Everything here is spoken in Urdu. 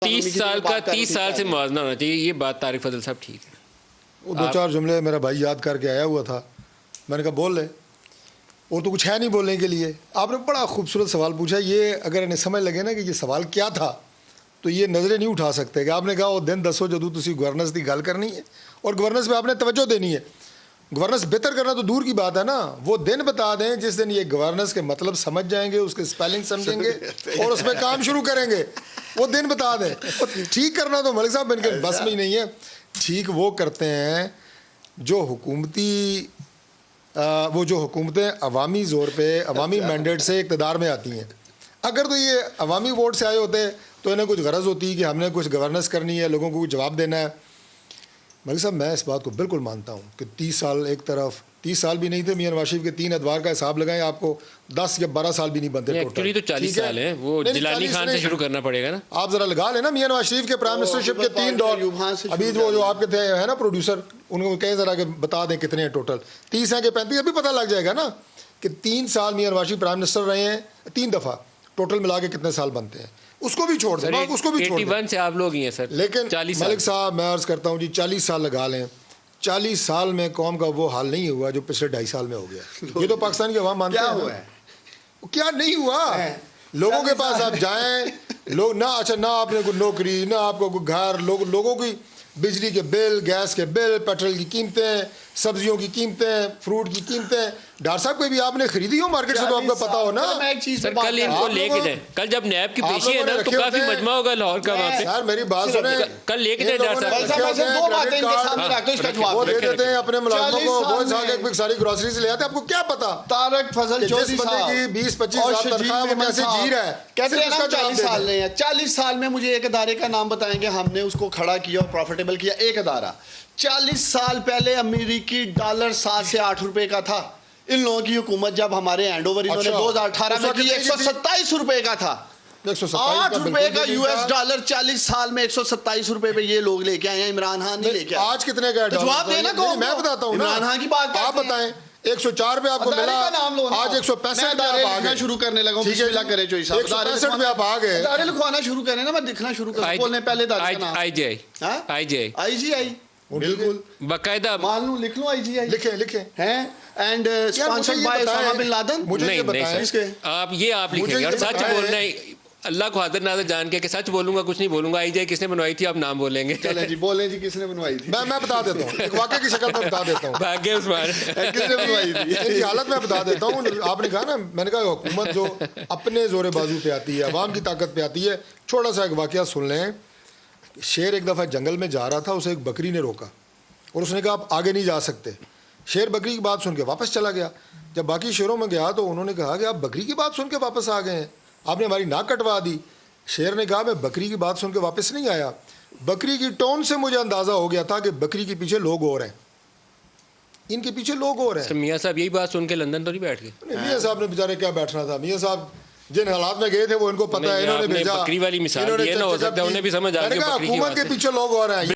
30 سال کا 30 سال سے موازنہ ہونا چاہیے. یہ بات طارق فضل صاحب ٹھیک ہے. وہ 2-4 جملے میرا بھائی یاد کر کے آیا ہوا تھا, میں نے کہا بول لے, اور تو کچھ ہے نہیں بولنے کے لیے. آپ نے بڑا خوبصورت سوال پوچھا. یہ اگر انہیں سمجھ لگے نا کہ یہ سوال کیا تھا تو یہ نظریں نہیں اٹھا سکتے کہ آپ نے کہا وہ دن دسو جدو تسی گورننس کی گل کرنی ہے اور گورننس پہ آپ نے توجہ دینی ہے. گورننس بہتر کرنا تو دور کی بات ہے نا, وہ دن بتا دیں جس دن یہ گورننس کے مطلب سمجھ جائیں گے, اس کے اسپیلنگ سمجھیں گے اور اس پہ کام شروع کریں گے. وہ دن بتا دیں. ٹھیک کرنا تو ملک صاحب ان کے بس میں ہی نہیں ہے. ٹھیک وہ کرتے ہیں جو حکومتیں عوامی زور پہ عوامی مینڈیٹ سے اقتدار میں آتی ہیں. اگر تو یہ عوامی ووٹ سے آئے ہوتے تو انہیں کچھ غرض ہوتی کہ ہم نے کچھ گورننس کرنی ہے, لوگوں کو کچھ جواب دینا ہے. ملک صاحب میں اس بات کو بالکل مانتا ہوں کہ 30 سال ایک طرف, 30 سال بھی نہیں تھے میاں نواز شریف کے 3 ادوار کا حساب لگائیں آپ کو 10 یا 12 سال بھی نہیں بنتے. ایکچولی تو 40 سال ہیں, وہ جیلانی خان سے شروع کرنا پڑے گا نا. آپ ذرا لگا لینا میاں نواز شریف کے پرائم منسٹرشپ کے 3 دور. ابھی جو آپ کے تھے ہے نا پروڈیوسر, ان کو کہیں ذرا کہ بتا دیں کتنے ہیں ٹوٹل. 30 ہیں کہ 35, ابھی پتہ لگ جائے گا نا کہ 3 سال میاں نواز شریف پرائم منسٹر رہے ہیں, 3 دفعہ ٹوٹل ملا کے کتنے سال بنتے ہیں. اس کو بھی چھوڑ دیں, اس کو بھی چھوڑ دیں. 81 سے آپ لوگ ہی ہیں سر. لیکن ملک صاحب میں عرض کرتا ہوں جی 40 سال لگا لیں, 40 سال میں قوم کا وہ حال نہیں ہوا جو پچھلے 2.5 سال میں ہو گیا. یہ تو پاکستان کی عوام مانتے ہیں. کیا ہوا ہے؟ کیا نہیں ہوا. لوگوں کے پاس آپ جائیں, لوگ نہ اچھا نہ آپ نے کوئی نوکری, نہ آپ کو کوئی گھر, لوگوں کی بجلی کے بل, گیس کے بل, پیٹرول کی قیمتیں, سبزیوں کی قیمتیں, فروٹ کی قیمتیں. ڈاکٹر صاحب کوئی بھی آپ نے خریدی ہو مارکیٹ سے تو آپ کو پتا ہو نا. سر کل ان کو لے کے جائیں, کل جب نیب کی پیشی ہے نا تو کافی مجمع ہوگا لاہور کا وہاں پہ. سر میری بات سنیں, کل لے کے جائیں ڈاکٹر صاحب. وہ دے دیتے ہیں اپنے ملازموں کو, بہت سارے ساری گروسری سے لے آتے ہیں. آپ کو کیا پتا طارق فضل جس بندے کی 20-25 ہزار تنخواہ وہ کیسے جی رہا ہے. کہتے ہیں 40 سال نہیں ہے. 40 سال میں مجھے ایک ادارے کا نام بتائیں گے ہم نے اس کو کھڑا کیا اور پروفیٹیبل کیا. ایک ادارہ 40 سال پہلے امریکی ڈالر 7 سے 8 روپے کا تھا. ان لوگوں کی حکومت جب ہمارے ہینڈ اوور انہوں نے 2018 میں کی 127 روپے کا تھا. 8 روپے کا US ڈالر 40 سال میں 127 روپے پہ یہ لوگ لے کے آئے ہیں. عمران خان نہیں لے کے آئے. آج کتنے کا جواب دینا کو میں بتاتا ہوں. عمران خان کی بات آپ بتائیں. 104 پہ آپ کو ملا, آج 165 پہ آپ آ گئے. شروع کرنے لگا ہوں. بسم اللہ کرے چوئی صاحب. 165 پہ آپ آ گئے. ادارے لکھوانا شروع کریں نا, میں دکھنا شروع کروں. بولنے پہلے ادارے کا نام IGI. بالکل باقاعدہ مان لوں, لکھ لوں IGI. لکھیں ہیں and sponsored by Osama bin Laden. نہیں آپ لکھیں گے اور سچ بولنا ہے. اللہ کو حاضر ناظر جان کے کہ سچ بولوں گا, کچھ نہیں بولوں گا. IGI کس نے بنوائی تھی آپ نام بولیں گے. چلیں جی بولیں جی کس نے بنوائی تھی. میں بتا دیتا ہوں, ایک واقعے کی شکل میں بتا دیتا ہوں. بھاگے عثمان کس نے بنوائی تھی ان کی حالت میں بتا دیتا ہوں. آپ نے کہا نا, میں نے کہا حکومت جو اپنے زور بازو پہ آتی ہے, عوام کی طاقت پہ آتی ہے. چھوٹا سا ایک واقعہ سن لیں. شیر ایک دفعہ جنگل میں جا رہا تھا, اسے ایک بکری نے روکا اور اس نے کہا آپ آگے نہیں جا سکتے. شیر بکری کی بات سن کے واپس چلا گیا. جب باقی شیروں میں گیا تو انہوں نے کہا کہ آپ بکری کی بات سن کے واپس آ گئے ہیں, آپ نے ہماری ناک کٹوا دی. شیر نے کہا میں بکری کی بات سن کے واپس نہیں آیا, بکری کی ٹون سے مجھے اندازہ ہو گیا تھا کہ بکری کے پیچھے لوگ اور ہیں, ان کے پیچھے لوگ اور ہیں. میاں صاحب یہی بات سن کے لندن تو نہیں بیٹھ گئے. میاں صاحب نے بیچارے کیا بیٹھنا تھا. میاں صاحب جن حالات میں گئے تھے وہ ان کو پتہ ہے, انہوں نے بھیجا. بکری والی مثال دی ہے نا, ہو سکتا ہے انہیں بھی سمجھ آ گئی. حکومت کے پیچھے لوگ اور ہیں.